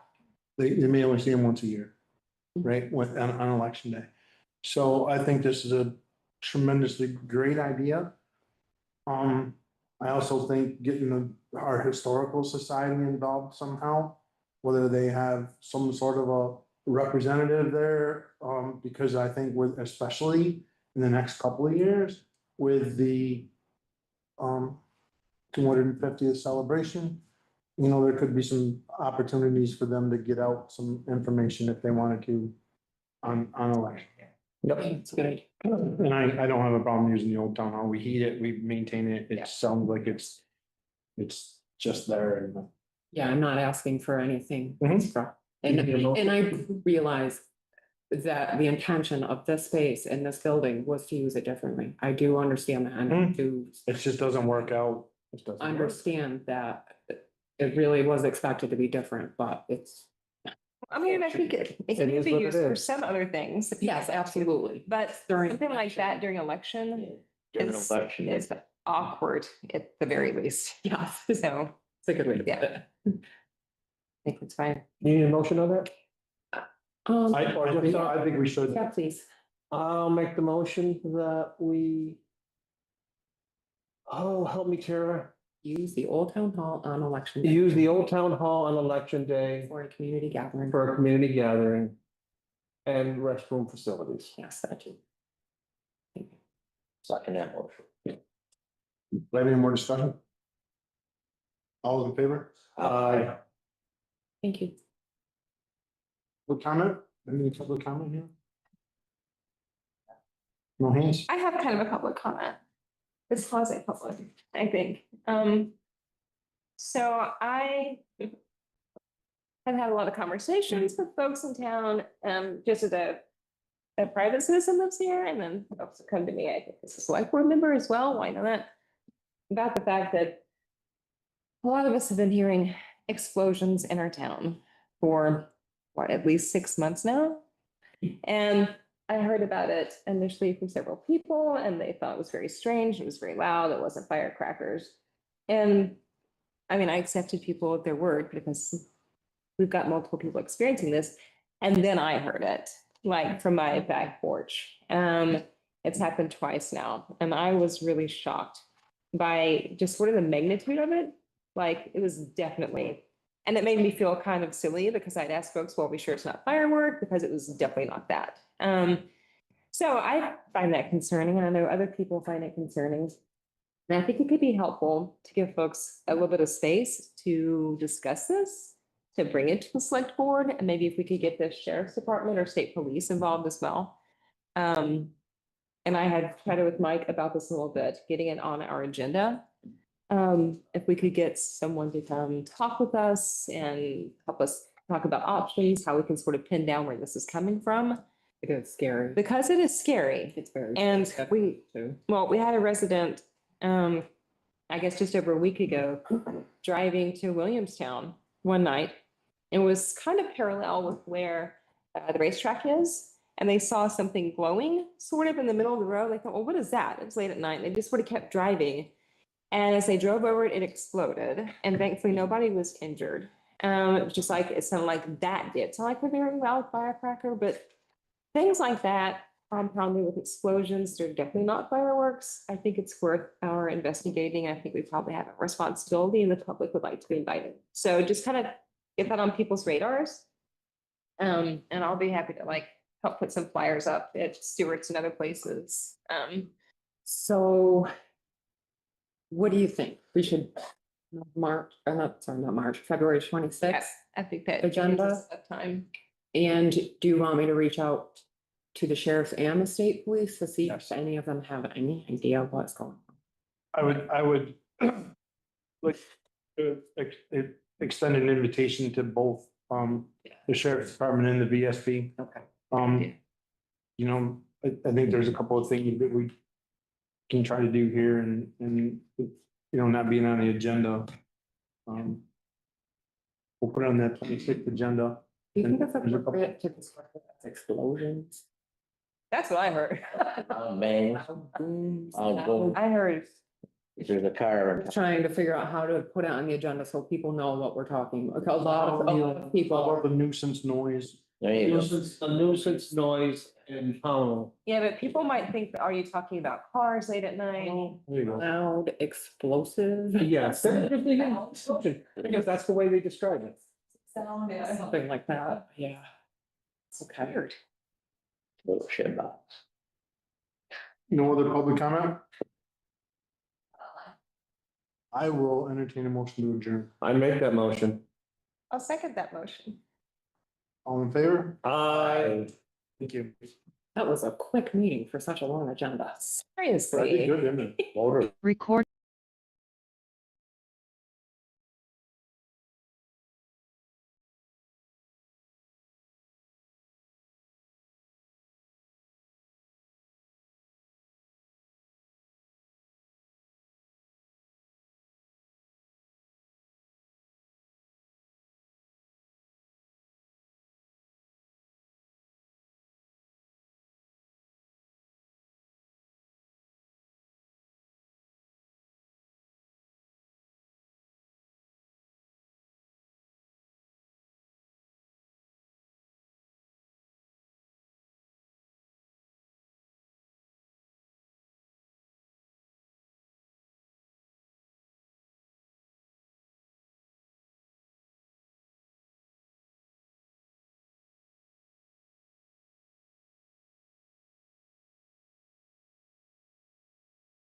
They may only see them once a year, right, on election day. So I think this is a tremendously great idea. I also think getting our historical society involved somehow, whether they have some sort of a representative there, because I think especially in the next couple of years with the 250th celebration, there could be some opportunities for them to get out some information if they wanted to on election. Yep. it's good. And I don't have a problem using the old town hall. We heat it, we maintain it. Yeah. It sounds like it's just there and. Yeah, I'm not asking for anything Mhm. extra. And I realize that the intention of this space in this building was to use it differently. I do understand that and I do It just doesn't work out. It doesn't work. understand that it really was expected to be different, but it's. I mean, I think it It can is be what it used for is. some other things. that people Yes, have to- absolutely. But During something like election. that during election During is election. is awkward at the very least. Yes, So it's a good way to put Yeah. it. I think it's fine. You need a motion on that? I think we should. Yeah, please. I'll make the motion that we. Oh, help me, Tara. Use the Old Town Hall on election day Use the old town hall on election day for a community gathering. for a community gathering. And restroom facilities. Yes, that too. Thank you. Second that motion. Any more discussion? All in favor? Thank you. What comment? Any public comment here? No hands? I have kind of a public comment. It's quasi public, I think. So I have had a lot of conversations with folks in town, just as a private citizen lives here, and then folks have come to me, I think as a select board member as well, why not? About the fact that a lot of us have been hearing explosions in our town for what, at least 6 months now? And I heard about it initially from several people and they thought it was very strange. It was very loud. It wasn't firecrackers. And I mean, I accepted people at their word because we've got multiple people experiencing this. And then I heard it, like from my back porch. It's happened twice now, and I was really shocked by just sort of the magnitude of it. Like, it was definitely, and it made me feel kind of silly because I'd asked folks, well, are we sure it's not firework? Because it was definitely not that. So I find that concerning, and I know other people find it concerning. And I think it could be helpful to give folks a little bit of space to discuss this, to bring it to the select board, and maybe if we could get the sheriff's department or state police involved as well. And I had chatted with Mike about this a little bit, getting it on our agenda. If we could get someone to come talk with us and help us talk about options, how we can sort of pin down where this is coming from. Because it's scary. Because it is scary. It's very. And scary, too. we had a resident, I guess just over a week ago, driving to Williamstown one night. It was kind of parallel with where the racetrack is. And they saw something glowing sort of in the middle of the road. They thought, well, what is that? It was late at night. They just sort of kept driving. And as they drove over it, it exploded. And thankfully, nobody was injured. It was just like, it sounded like that did. It's not like a very loud firecracker, but things like that compounded with explosions, they're definitely not fireworks. I think it's worth our investigating. I think we probably have a responsibility and the public would like to be invited. So just kind of get that on people's radars. And I'll be happy to help put some flyers up at Stewart's and other places. So what do you think? We should March, not March, February 26th? Yes, I think that Agenda? gives us enough time. And do you want me to reach out to the sheriffs and the state police to see Yes. if any of them have any idea what's going on? I would like to extend an invitation to both, the sheriff's department and the VSP. Okay. You know, I think there's a couple of things that we can try to do here and, you know, not being on the agenda. We'll put it on that 26th agenda. Do you think it's There's a couple- appropriate to describe it as explosions? That's what I heard. Man, Booms, I'll go. I heard, there's a car. Trying to figure out how to put it on the agenda so people know what we're talking, because a lot of people. About the nuisance noise. There you go. A nuisance noise in Pownal. yeah, but people might think, are you talking about cars late at night? There you go. Loud, explosive. Yes, because that's the way they describe it. Sound Yeah. is Something like that, yeah. Okay. Weird. Little shit box. No other public comment? I will entertain a motion to adjourn. I make that motion. I'll second that motion. All in favor? Aye. Thank you. That was a quick meeting for such a long agenda. That'd be Seriously. good, isn't it? Motor. Record.